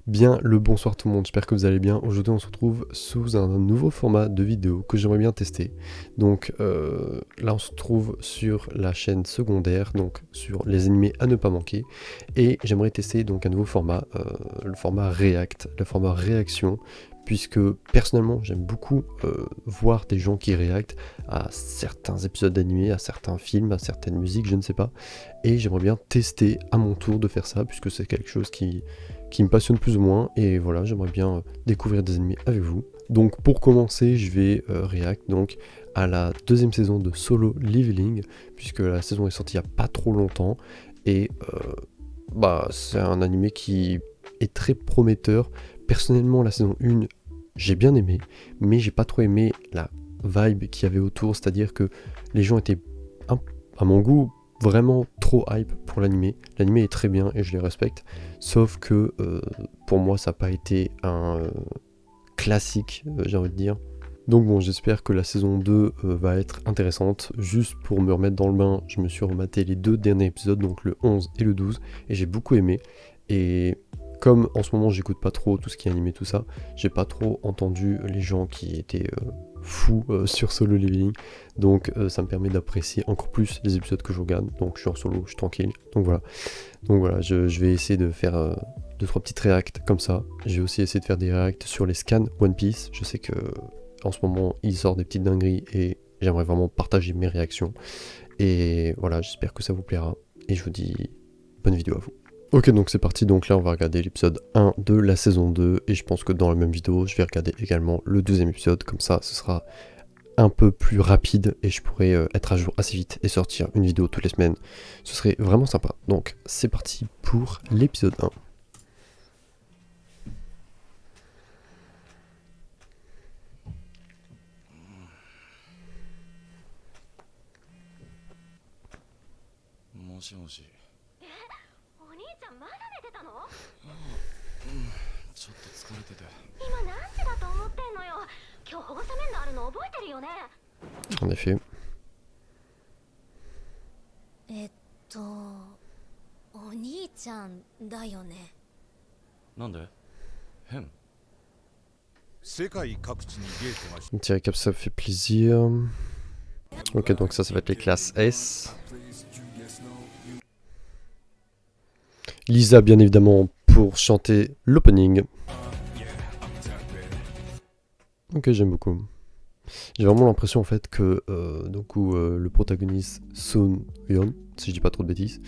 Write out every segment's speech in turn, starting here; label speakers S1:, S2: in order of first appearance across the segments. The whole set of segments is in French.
S1: Bien le bonsoir tout le monde, j'espère que vous allez bien. Aujourd'hui on se retrouve sous un nouveau format de vidéo que j'aimerais bien tester. Donc là on se trouve sur la chaîne secondaire, donc sur les animés à ne pas manquer. Et j'aimerais tester donc un nouveau format, le format React, le format réaction. Puisque personnellement j'aime beaucoup voir des gens qui réactent à certains épisodes d'animés, à certains films, à certaines musiques, je ne sais pas. Et j'aimerais bien tester à mon tour de faire ça, puisque c'est quelque chose qui me passionne plus ou moins, et voilà, j'aimerais bien découvrir des animés avec vous. Donc pour commencer, je vais react donc à la deuxième saison de Solo Leveling, puisque la saison est sortie il n'y a pas trop longtemps, et c'est un animé qui est très prometteur. Personnellement, la saison 1, j'ai bien aimé, mais j'ai pas trop aimé la vibe qu'il y avait autour, c'est-à-dire que les gens étaient, à mon goût, vraiment trop hype pour l'animé. L'animé est très bien et je les respecte, sauf que pour moi ça n'a pas été un classique, j'ai envie de dire. Donc bon, j'espère que la saison 2 va être intéressante. Juste pour me remettre dans le bain, je me suis rematé les deux derniers épisodes, donc le 11 et le 12, et j'ai beaucoup aimé. Et comme en ce moment j'écoute pas trop tout ce qui est animé, tout ça, j'ai pas trop entendu les gens qui étaient fous sur Solo Leveling, donc ça me permet d'apprécier encore plus les épisodes que je regarde. Donc je suis en solo, je suis tranquille, donc voilà, je vais essayer de faire 2-3 petites réacts comme ça. J'ai aussi essayé de faire des réacts sur les scans One Piece. Je sais que en ce moment il sort des petites dingueries et j'aimerais vraiment partager mes réactions, et voilà, j'espère que ça vous plaira et je vous dis bonne vidéo à vous. Ok, donc c'est parti. Donc là on va regarder l'épisode 1 de la saison 2, et je pense que dans la même vidéo je vais regarder également le deuxième épisode, comme ça ce sera un peu plus rapide et je pourrais être à jour assez vite et sortir une vidéo toutes les semaines. Ce serait vraiment sympa. Donc c'est parti pour l'épisode 1. En effet.
S2: お兄ちゃんだよね。
S3: なんで？変？
S1: Un petit récap, ça fait plaisir. Ok, donc ça va être les classes S. Lisa, bien évidemment, pour chanter l'opening. Ok, j'aime beaucoup. J'ai vraiment l'impression en fait que le protagoniste Sun Hyun, si je dis pas trop de bêtises,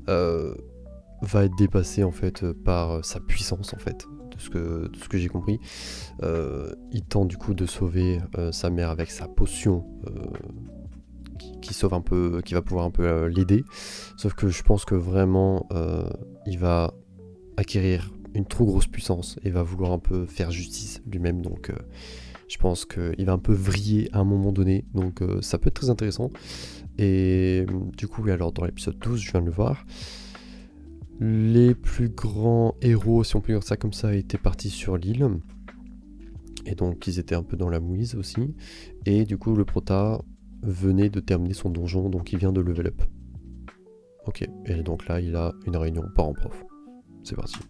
S1: va être dépassé en fait par sa puissance en fait, de ce que j'ai compris. Il tente du coup de sauver sa mère avec sa potion qui sauve un peu, qui va pouvoir un peu l'aider. Sauf que je pense que vraiment il va acquérir une trop grosse puissance et va vouloir un peu faire justice lui-même. Donc je pense qu'il va un peu vriller à un moment donné, donc ça peut être très intéressant. Et du coup, alors dans l'épisode 12, je viens de le voir, les plus grands héros, si on peut dire ça comme ça, étaient partis sur l'île. Et donc ils étaient un peu dans la mouise aussi. Et du coup, le prota venait de terminer son donjon, donc il vient de level up. Ok, et donc là, il a une réunion parent-prof. C'est parti.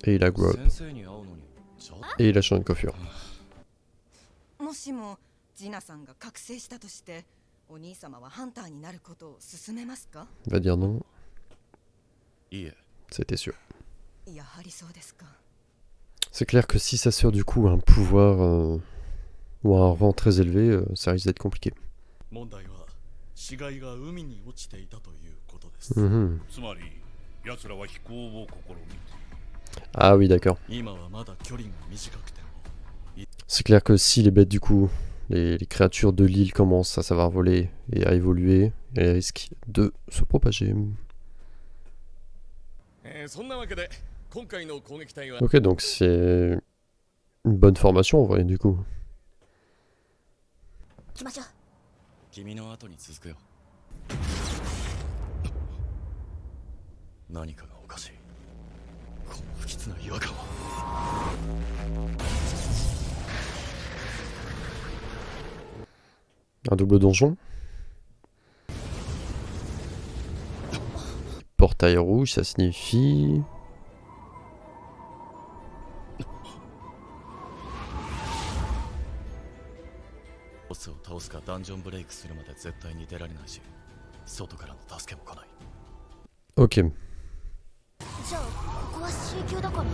S1: Et il a grow up. Et il a changé de coiffure. Il va dire non. C'était sûr. C'est clair que si sa sœur du coup a un pouvoir ou un rang très élevé, ça risque d'être compliqué. Mhm. Ah oui, d'accord. C'est clair que si les bêtes du coup, les créatures de l'île commencent à savoir voler et à évoluer, elles risquent de se propager. Ok, donc c'est une bonne formation en vrai du coup. Un double donjon. Porte portail rouge, ça signifie...
S3: ボスを倒すかダンジョンブレイクするまで絶対に出られないし、外からの助けも来ない。
S1: Ok.
S2: じゃあここは C 級だから。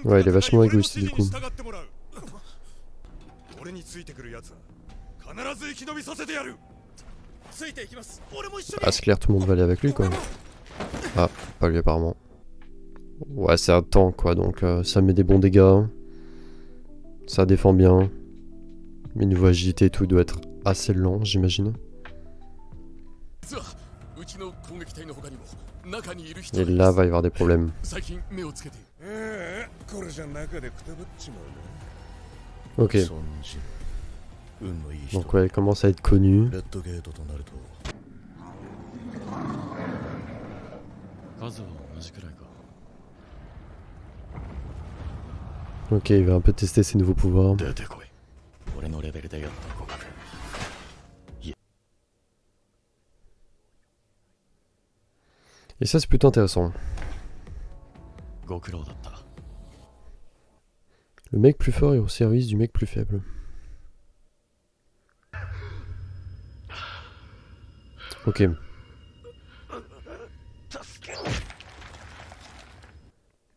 S1: Ouais, il est vachement égoïste du coup. Ah, c'est clair, tout le monde va aller avec lui quoi. Ah, pas lui apparemment. Ouais, c'est un tank quoi, donc ça met des bons dégâts. Ça défend bien. Mais niveau agilité et tout, il doit être assez lent, j'imagine. Et là, va y avoir des problèmes. Ok. Donc ouais, il commence à être connu. Ok, il va un peu tester ses nouveaux pouvoirs. Et ça c'est plutôt intéressant. Le mec plus fort est au service du mec plus faible. Ok.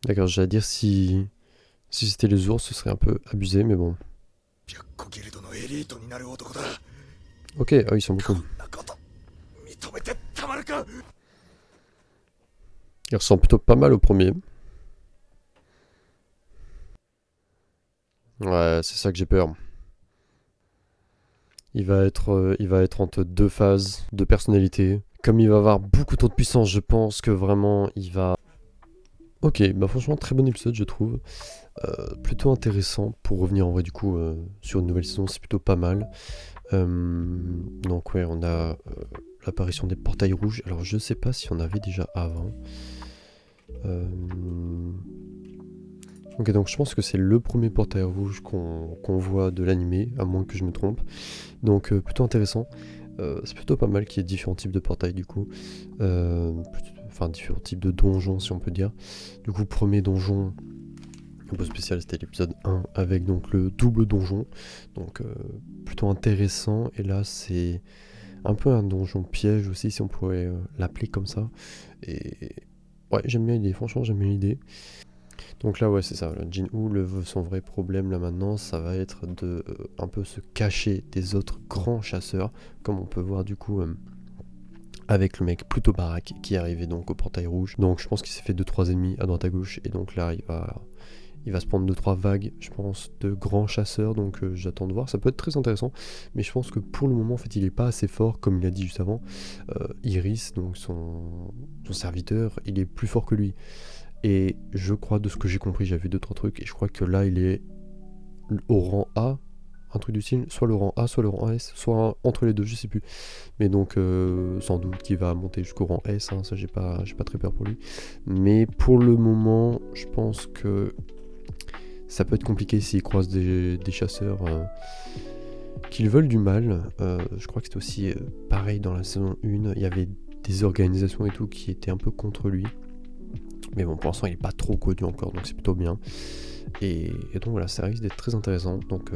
S1: D'accord, j'allais dire si c'était les ours, ce serait un peu abusé, mais bon. Ok, ah ils sont beaucoup. Il ressemble plutôt pas mal au premier. Ouais, c'est ça que j'ai peur. Il va être entre deux phases de personnalité. Comme il va avoir beaucoup trop de puissance, je pense que vraiment il va... Ok, bah franchement très bon épisode je trouve. Plutôt intéressant pour revenir en vrai du coup sur une nouvelle saison, c'est plutôt pas mal. Donc ouais, on a l'apparition des portails rouges. Alors je sais pas si on avait déjà avant. Ok, donc je pense que c'est le premier portail rouge qu'on voit de l'animé, à moins que je me trompe. Donc plutôt intéressant. C'est plutôt pas mal qu'il y ait différents types de portails du coup. Enfin différents types de donjons si on peut dire. Du coup premier donjon un peu spécial, c'était l'épisode 1 avec donc le double donjon. Donc plutôt intéressant. Et là c'est un peu un donjon piège aussi si on pourrait l'appeler comme ça. Et ouais, j'aime bien l'idée, franchement j'aime bien l'idée. Donc là ouais c'est ça, Jinwoo, son vrai problème là maintenant ça va être de un peu se cacher des autres grands chasseurs, comme on peut voir du coup avec le mec plutôt baraque qui est arrivé donc au portail rouge. Donc je pense qu'il s'est fait 2-3 ennemis à droite à gauche et donc là il va se prendre 2-3 vagues je pense de grands chasseurs, donc j'attends de voir, ça peut être très intéressant, mais je pense que pour le moment en fait il est pas assez fort comme il a dit juste avant. Iris, donc son serviteur, il est plus fort que lui. Et je crois, de ce que j'ai compris, j'ai vu 2-3 trucs, et je crois que là il est au rang A, un truc du style, soit le rang A, soit le rang S, soit entre les deux, je sais plus. Mais donc sans doute qu'il va monter jusqu'au rang S, hein, ça j'ai pas très peur pour lui. Mais pour le moment, je pense que ça peut être compliqué s'il croise des chasseurs qui veulent du mal. Je crois que c'était aussi pareil dans la saison 1, il y avait des organisations et tout qui étaient un peu contre lui. Mais bon, pour l'instant, il n'est pas trop connu encore, donc c'est plutôt bien. Et donc voilà, ça risque d'être très intéressant. Donc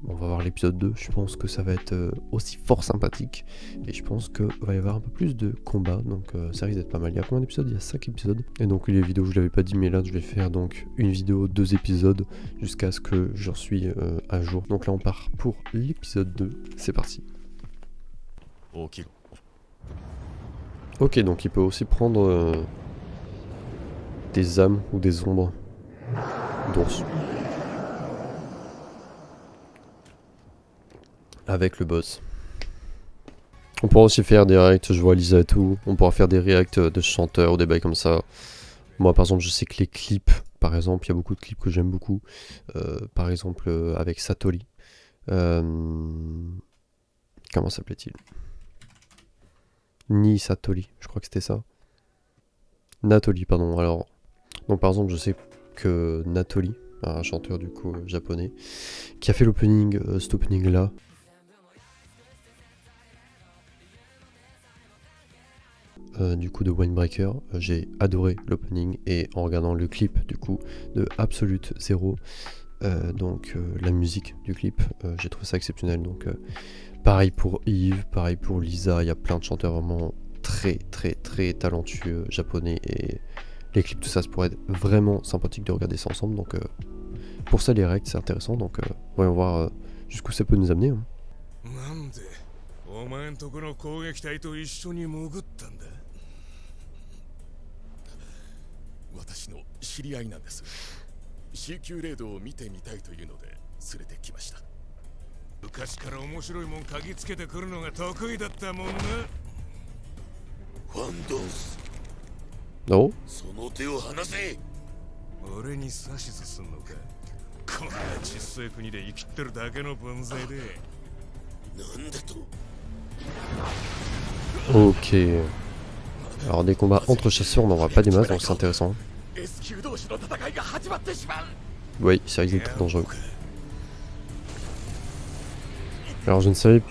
S1: on va voir l'épisode 2. Je pense que ça va être aussi fort sympathique. Et je pense qu'il va y avoir un peu plus de combats. Donc ça risque d'être pas mal. Il y a combien d'épisodes? Il y a 5 épisodes. Et donc les vidéos, je l'avais pas dit, mais là, je vais faire donc une vidéo, 2 épisodes, jusqu'à ce que j'en suis à jour. Donc là, on part pour l'épisode 2. C'est parti. Ok, donc il peut aussi prendre... des âmes ou des ombres d'ours. Avec le boss. On pourra aussi faire des reacts, je vois Lisa et tout. On pourra faire des reacts de chanteurs ou des bails comme ça. Moi par exemple je sais que les clips, par exemple, il y a beaucoup de clips que j'aime beaucoup. Par exemple avec Satori. Comment s'appelait-il? Ni Satori, je crois que c'était ça. Natoli, pardon. Alors, donc par exemple, je sais que Natoli, un chanteur du coup japonais, qui a fait l'opening, cet opening là. du coup de Windbreaker. J'ai adoré l'opening et en regardant le clip du coup de Absolute Zero, la musique du clip, j'ai trouvé ça exceptionnel. Donc pareil pour Yves, pareil pour Lisa, il y a plein de chanteurs vraiment très talentueux japonais et les clips tout ça pourrait être vraiment sympathique de regarder ça ensemble. Donc pour ça les règles c'est intéressant, donc voyons voir jusqu'où ça peut nous amener. Hein.
S4: なんでお前んとこの攻撃隊と一緒に潜ったんだ。
S3: 私の知り合いなんです。 C 級レードを見てみたいというので連れてきました。
S4: 昔から面白いもん嗅ぎつけてくるのが得意だったもんな。
S3: ファンドンス、
S1: Oh
S3: その手を離せ。
S4: 俺に指図すんのか。こんな小さい国で生きってるだけの分際で。
S3: なんだと。
S1: Ok. Alors des combats entre chasseurs on n'en voit pas des masses donc c'est intéressant.
S3: S 級同士の戦いが始まってしまう。
S1: Oui, c'est vrai qu'il est très dangereux. Alors je ne savais...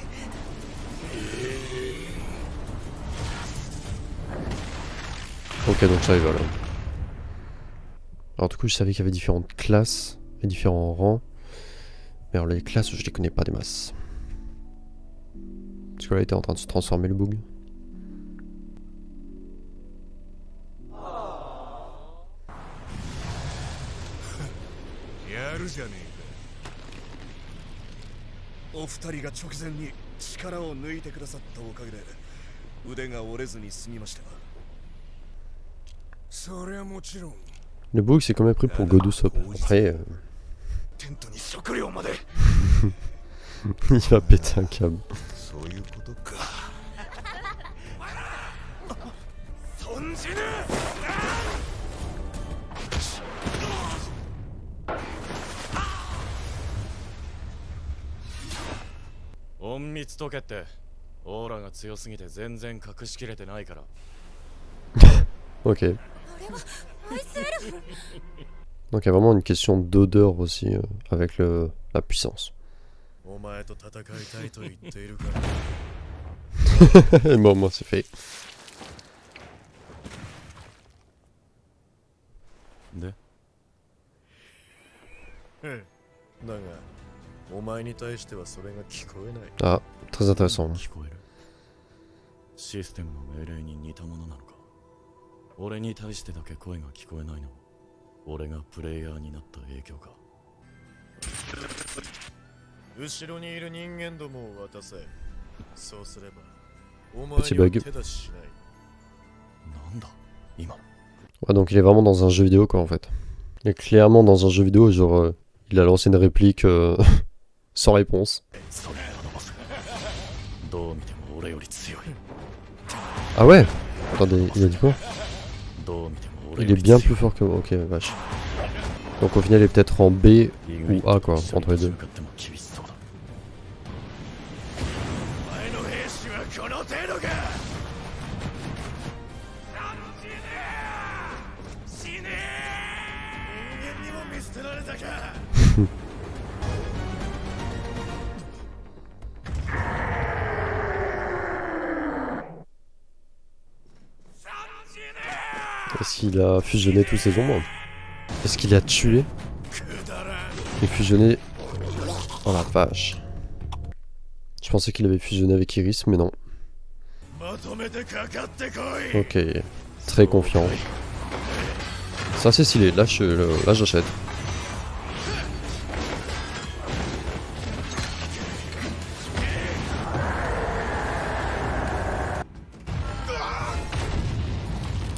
S1: Ok, donc ça y va là. Alors du coup je savais qu'il y avait différentes classes et différents rangs. Mais alors les classes je les connais pas des masses. Parce que là il était en train de se transformer le bug.
S4: やるじゃねえか。お二人が直前に力を抜いてくださったおかげで腕が折れずに済みました。そりゃもちろん。
S1: Le bug c'est quand même pris pour Godusop. Après...
S4: テントに食料まで。
S1: il va péter un câble.
S4: そういうことか。存じぬ。
S3: 隠密解けってオーラが強すぎて全然隠しきれてないから。
S1: Ok.
S2: あれはアイスエルフ。
S1: Donc il y a vraiment une question d'odeur aussi avec la puissance.
S4: お前と戦いたいと言っているから。
S1: Et bon, moi c'est fait.
S3: で、
S4: だがお前に対してはそれが聞こえない。
S1: Ah, très intéressant.
S3: 聞こえる。システムの命令に似たものなのか。俺に対してだけ声が聞こえないのも俺がプレイヤーになった影響か。
S4: 後ろにいる人間どもを渡せ。そうすればお
S1: Petit
S4: 前
S1: bug.
S4: には手出ししない。
S3: なんだ今。
S1: Ouais, donc il est vraiment dans un jeu vidéo quoi en fait. Il est clairement dans un jeu vidéo, genre il a lancé une réplique sans réponse.
S3: それあのボス。どう見ても俺より強い。
S1: Ah ouais. Attendez, il a dit quoi?
S3: どう見ても俺
S1: Il
S3: よ
S1: est
S3: り
S1: bien
S3: 強い。
S1: plus fort que moi, ok vache. Donc au final il est peut-être en B ou A quoi, entre les deux.
S3: 向かっても厳しそうだ。
S4: お前の兵士はこの程度か。死ねえ。人間にも見捨てられたか。
S1: Est-ce qu'il a fusionné tous ses ombres? Est-ce qu'il a tué et fusionné? Oh la vache. Je pensais qu'il avait fusionné avec Iris, mais non.
S4: まとめてかかってこい。
S1: Ok, très confiant. Ça c'est stylé, là j'achète.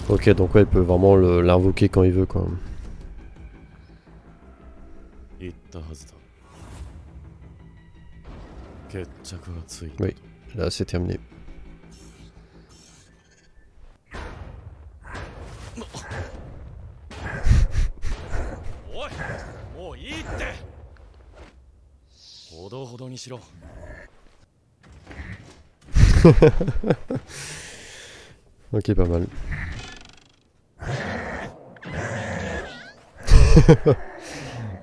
S1: Ok, donc ouais, il peut vraiment l'invoquer quand il veut quoi.
S3: 言ったはずだ。決着がついた。
S1: Oui, là c'est terminé.
S3: おい、もういいって。ほどほどにしろ。
S1: Ok, pas mal.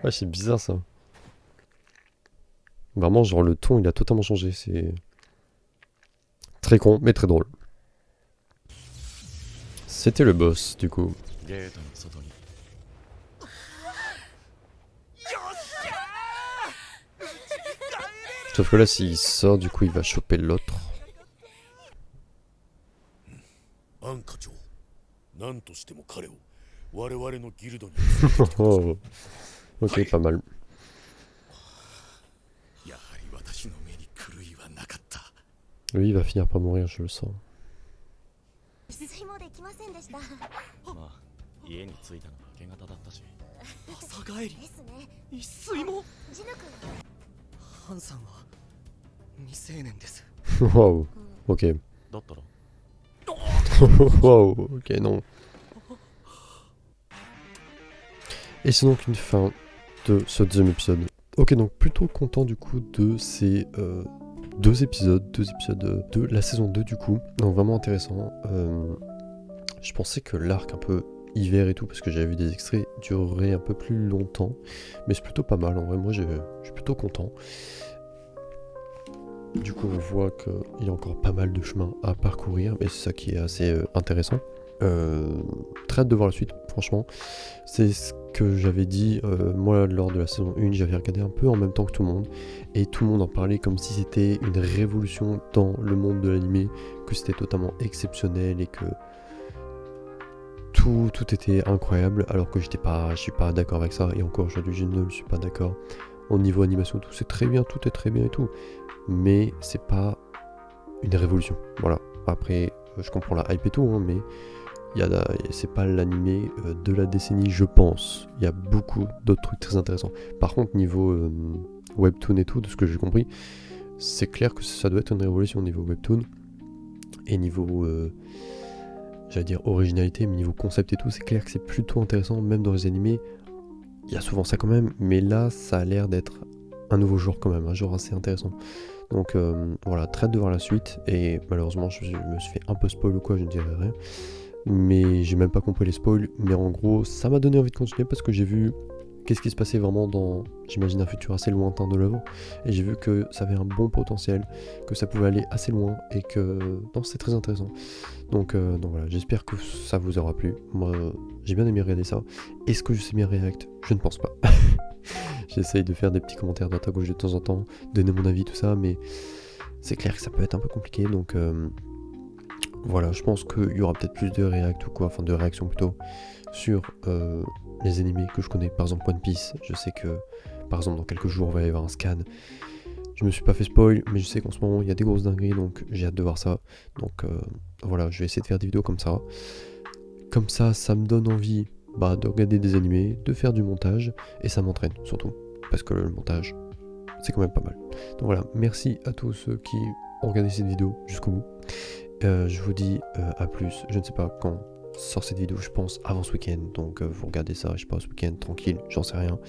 S1: Ouais, c'est bizarre ça. Vraiment, genre le ton il a totalement changé. C'est très con, mais très drôle. C'était le boss du coup.
S3: ゲートの外に
S1: Sauf que là s'il sort du coup il va choper l'autre.
S4: アン課長、何としても彼を我々のギルドに
S1: Oh. Ok, pas mal.
S4: やはり私の目に狂いはなかった。
S1: Lui il va finir par mourir, je le sens.
S2: 水もできませんでした。
S3: まあ家に着いたのが明け方だったし
S5: 朝帰り
S2: ですね。
S5: 一睡も
S2: ジヌ君。
S5: ハンさんは未成年です。
S1: Wow. Ok.
S3: だったら
S1: Wow. Ok, non. Et c'est donc une fin de ce deuxième épisode. Ok, donc plutôt content du coup de ces deux épisodes de la saison 2 du coup. Donc vraiment intéressant. Je pensais que l'arc un peu hiver et tout, parce que j'avais vu des extraits, durerait un peu plus longtemps. Mais c'est plutôt pas mal, en vrai, moi je suis plutôt content. Du coup on voit qu'il y a encore pas mal de chemin à parcourir, et c'est ça qui est assez intéressant. Très hâte de voir la suite, franchement. C'est ce que j'avais dit, moi lors de la saison 1, j'avais regardé un peu en même temps que tout le monde, et tout le monde en parlait comme si c'était une révolution dans le monde de l'animé, que c'était totalement exceptionnel et que tout était incroyable, alors que je suis pas d'accord avec ça, et encore aujourd'hui je ne le suis pas d'accord. Au niveau animation, tout c'est très bien, tout est très bien et tout, mais c'est pas une révolution, voilà. Après, je comprends la hype et tout, hein, mais c'est pas l'animé de la décennie, je pense. Il y a beaucoup d'autres trucs très intéressants. Par contre, niveau webtoon et tout, de ce que j'ai compris, c'est clair que ça doit être une révolution au niveau webtoon, et niveau j'allais dire originalité, mais niveau concept et tout, c'est clair que c'est plutôt intéressant, même dans les animés. Il y a souvent ça quand même, mais là, ça a l'air d'être un nouveau genre quand même, un genre assez intéressant. Donc voilà, très hâte de voir la suite, et malheureusement, je me suis fait un peu spoil ou quoi, je ne dirai rien. Mais j'ai même pas compris les spoils, mais en gros, ça m'a donné envie de continuer parce que j'ai vu qu'est-ce qui se passait vraiment dans, j'imagine, un futur assez lointain de l'œuvre, et j'ai vu que ça avait un bon potentiel, que ça pouvait aller assez loin, et que non, c'est très intéressant. Donc voilà, j'espère que ça vous aura plu. Moi, j'ai bien aimé regarder ça. Est-ce que je sais bien react? Je ne pense pas. J'essaye de faire des petits commentaires droite à gauche de temps en temps, donner mon avis, tout ça, mais c'est clair que ça peut être un peu compliqué, donc voilà, je pense qu'il y aura peut-être plus de react ou quoi, enfin de réactions plutôt, sur les animés que je connais, par exemple One Piece. Je sais que, par exemple, dans quelques jours, il va y avoir un scan. Je me suis pas fait spoil, mais je sais qu'en ce moment, il y a des grosses dingueries, donc j'ai hâte de voir ça. Donc voilà, je vais essayer de faire des vidéos comme ça. Comme ça me donne envie de regarder des animés, de faire du montage, et ça m'entraîne surtout, parce que le montage, c'est quand même pas mal. Donc voilà, merci à tous ceux qui ont regardé cette vidéo jusqu'au bout. Je vous dis à plus, je ne sais pas quand sort cette vidéo, je pense avant ce week-end, donc vous regardez ça, je sais pas, ce week-end, tranquille, j'en sais rien.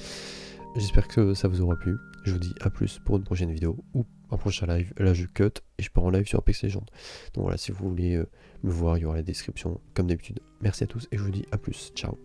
S1: J'espère que ça vous aura plu, je vous dis à plus pour une prochaine vidéo, ou un prochain live. Là je cut, et je pars en live sur Apex Legends. Donc voilà, si vous voulez me voir, il y aura la description, comme d'habitude. Merci à tous, et je vous dis à plus, ciao.